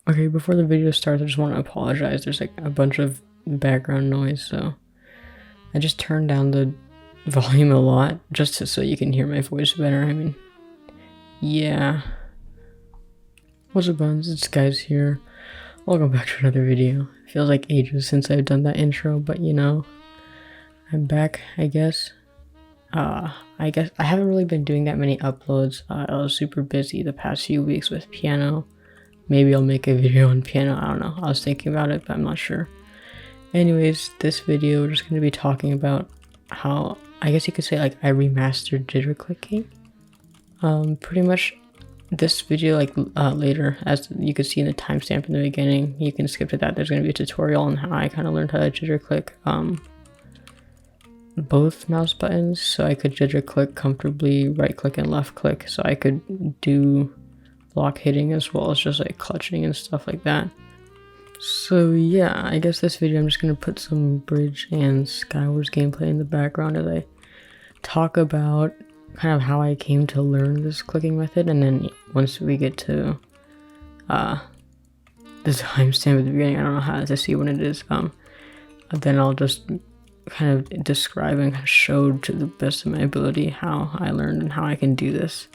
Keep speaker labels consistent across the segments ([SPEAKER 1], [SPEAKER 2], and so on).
[SPEAKER 1] Okay, before the video starts, I just want to apologize. There's like a bunch of background noise, so I just turned down the volume a lot just so you can hear my voice better. I mean, yeah. What's up, buns? It's Guys here. Welcome back to another video. It feels like ages since I've done that intro, but you know, I'm back, I guess. I guess I haven't really been doing that many uploads. I was super busy the past few weeks with piano. Maybe I'll make a video on piano, I don't know. I was thinking about it, but I'm not sure. Anyways, this video we're just going to be talking about how, I guess you could say, like, I remastered jitter clicking. Pretty much this video, like, later, as you can see in the timestamp in the beginning, you can skip to that. There's going to be a tutorial on how I kind of learned how to jitter click both mouse buttons, so I could jitter click comfortably, right click and left click, so I could do block hitting as well as just like clutching and stuff like that. So yeah, I guess this video I'm just gonna put some Bridge and Skywars gameplay in the background as I talk about kind of how I came to learn this clicking method, and then once we get to the timestamp at the beginning, I don't know how to see when it is, then I'll just kind of describe and kind of show to the best of my ability how I learned and how I can do this.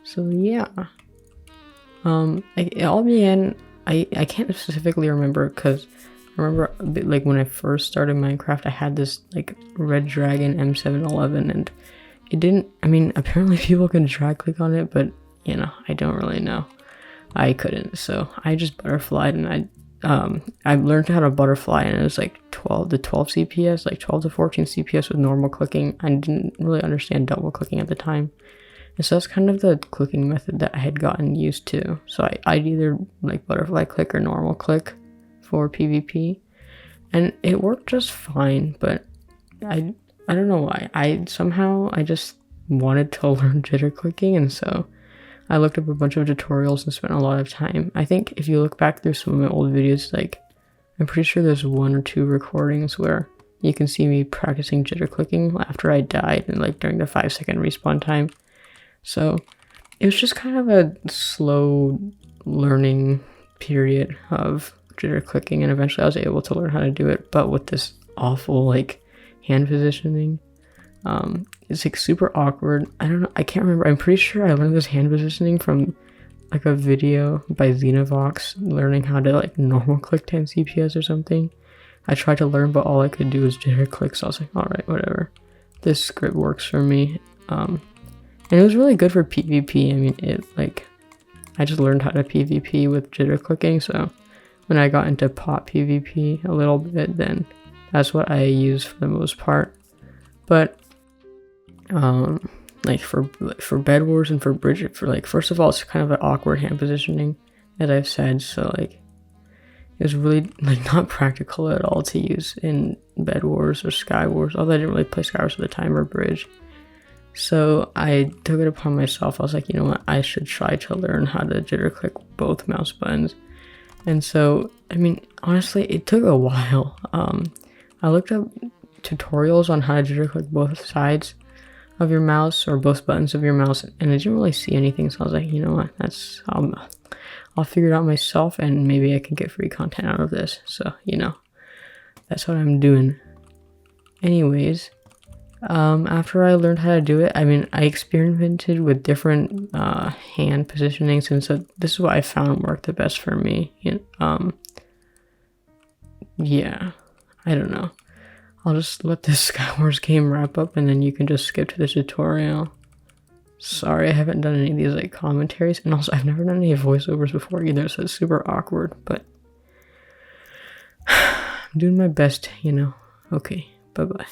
[SPEAKER 1] So yeah. It all began, I can't specifically remember, because I remember a bit, like, when I first started Minecraft, I had this like Red Dragon M711, and it didn't, I mean, apparently people can drag click on it, but you know, I don't really know. I couldn't, so I just butterflied, and I learned how to butterfly, and it was like 12 CPS, like 12 to 14 CPS with normal clicking. I didn't really understand double clicking at the time. And so that's kind of the clicking method that I had gotten used to. So I'd either like butterfly click or normal click for PvP. And it worked just fine, but I don't know why. I just wanted to learn jitter clicking, and so I looked up a bunch of tutorials and spent a lot of time. I think if you look back through some of my old videos, like, I'm pretty sure there's 1 or 2 recordings where you can see me practicing jitter clicking after I died and like during the 5-second respawn time. So it was just kind of a slow learning period of jitter clicking, and eventually I was able to learn how to do it, but with this awful like hand positioning. It's like super awkward. I don't know, I can't remember. I'm pretty sure I learned this hand positioning from like a video by Xenovox learning how to like normal click 10 CPS or something. I tried to learn, but all I could do was jitter click, so I was like, alright, whatever. This script works for me. And it was really good for PvP. I mean, I just learned how to PvP with jitter clicking, so when I got into Kpop PvP a little bit, then that's what I use for the most part. But like for Bed Wars and for Bridge, for like, first of all, it's kind of an awkward hand positioning, as I've said, so like it was really like not practical at all to use in Bed Wars or Sky Wars, although I didn't really play Sky Wars at the time, or Bridge. So I took it upon myself. I was like, you know what, I should try to learn how to jitter click both mouse buttons. And so, I mean, honestly, it took a while. I looked up tutorials on how to jitter click both sides of your mouse, or both buttons of your mouse, and I didn't really see anything. So I was like, you know what, I'll figure it out myself, and maybe I can get free content out of this. So, you know, that's what I'm doing. Anyways, after I learned how to do it, I mean, I experimented with different hand positionings, and so this is what I found worked the best for me. Yeah, I don't know. I'll just let this Skywars game wrap up, and then you can just skip to the tutorial. Sorry, I haven't done any of these like commentaries, and also I've never done any voiceovers before either, so it's super awkward, but I'm doing my best, you know. Okay, bye-bye.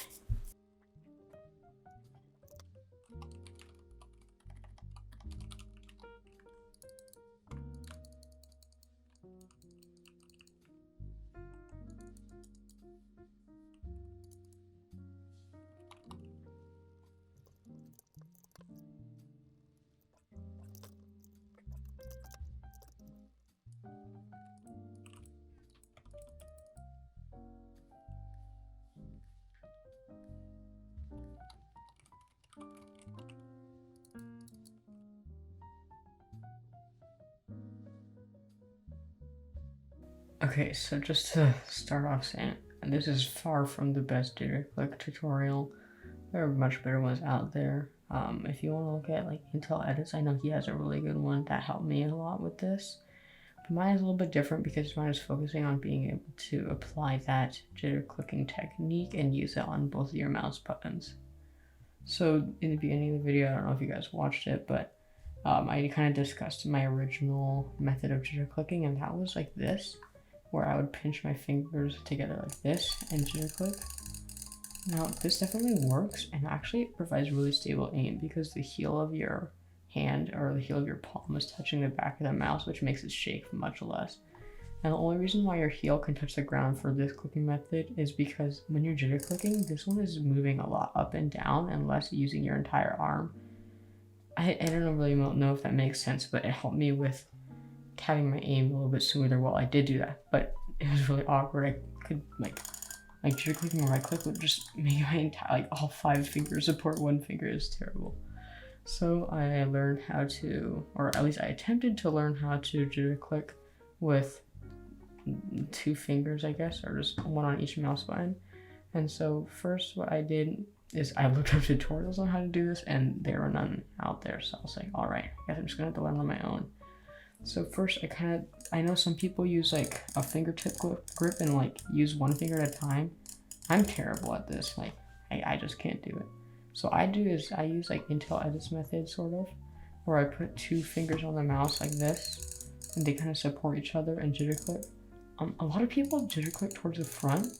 [SPEAKER 1] Okay, so just to start off saying, this is far from the best jitter click tutorial. There are much better ones out there. If you want to look at like Intel edits, I know he has a really good one that helped me a lot with this. But mine is a little bit different because mine is focusing on being able to apply that jitter clicking technique and use it on both of your mouse buttons. So in the beginning of the video, I don't know if you guys watched it, but I kind of discussed my original method of jitter clicking, and that was like this, where I would pinch my fingers together like this and jitter click. Now this definitely works, and actually it provides really stable aim because the heel of your hand or the heel of your palm is touching the back of the mouse, which makes it shake much less. And the only reason why your heel can touch the ground for this clicking method is because when you're jitter clicking, this one is moving a lot up and down and less using your entire arm. I don't really know if that makes sense, but it helped me with having my aim a little bit smoother while I did do that. But it was really awkward. I could like jitter clicking or right click would just make my entire, like all 5 fingers support 1 finger is terrible. So I learned how to, or at least I attempted to learn how to jitter click with 2 fingers, I guess, or just 1 on each mouse button. And so first what I did is I looked up tutorials on how to do this, and there were none out there. So I was like, all right, I guess I'm just gonna have to learn on my own. So first I know some people use like a fingertip grip and like use 1 finger at a time. I'm terrible at this. Like I just can't do it. So I use like Intel edits method sort of, where I put 2 fingers on the mouse like this, and they kind of support each other and jitter click. A lot of people jitter click towards the front,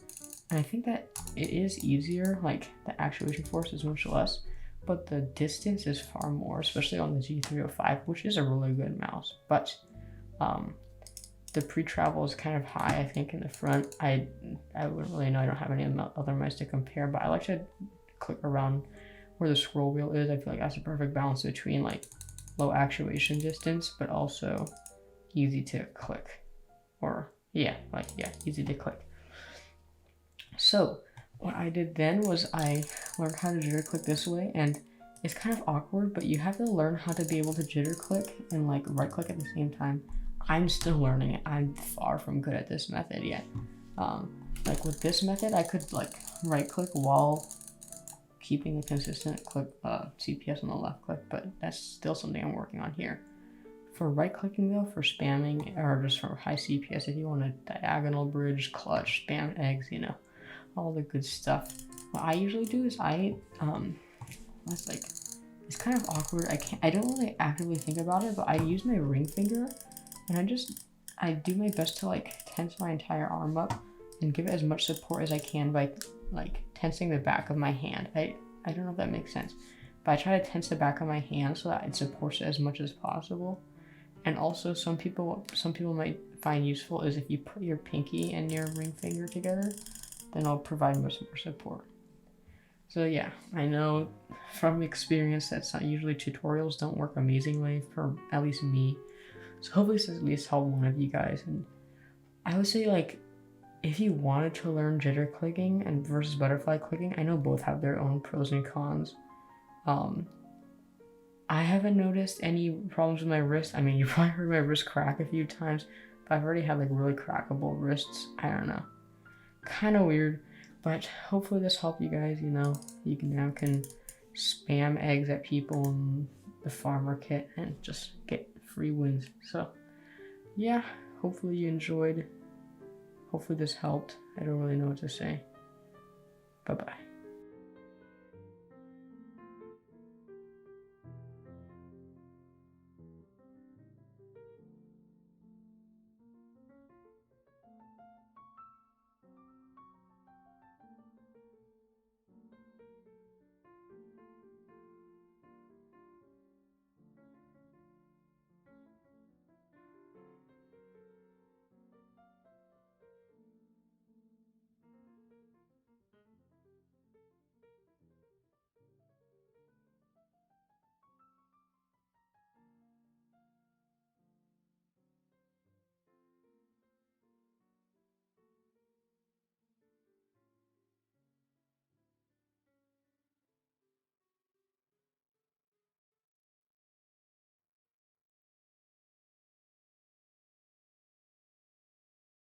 [SPEAKER 1] and I think that it is easier, like the actuation force is much less, but the distance is far more, especially on the G305, which is a really good mouse. But the pre-travel is kind of high, I think, in the front. I wouldn't really know, I don't have any other mice to compare, but I like to click around where the scroll wheel is. I feel like that's a perfect balance between like low actuation distance, but also easy to click, or easy to click. So what I did then was I learned how to jitter click this way, and it's kind of awkward, but you have to learn how to be able to jitter click and like right click at the same time. I'm still learning it. I'm far from good at this method yet. Like with this method, I could like right click while keeping a consistent click CPS on the left click, but that's still something I'm working on here. For right clicking though, for spamming or just for high CPS, if you want a diagonal bridge, clutch, spam eggs, you know, all the good stuff. What I usually do is it's kind of awkward. I don't really actively think about it, but I use my ring finger, and I do my best to like tense my entire arm up and give it as much support as I can by like tensing the back of my hand. I don't know if that makes sense, but I try to tense the back of my hand so that it supports it as much as possible. And also some people might find useful is if you put your pinky and your ring finger together, then it'll provide much more support. So yeah, I know from experience that usually tutorials don't work amazingly for at least me. So hopefully this at least helped one of you guys. And I would say like, if you wanted to learn jitter clicking and versus butterfly clicking, I know both have their own pros and cons. I haven't noticed any problems with my wrist. I mean, you probably heard my wrist crack a few times, but I've already had like really crackable wrists. I don't know. Kind of weird, but hopefully this helped you guys. You know, you now can spam eggs at people in the farmer kit and just get free wins. So yeah, hopefully you enjoyed. Hopefully this helped. I don't really know what to say. Bye-bye.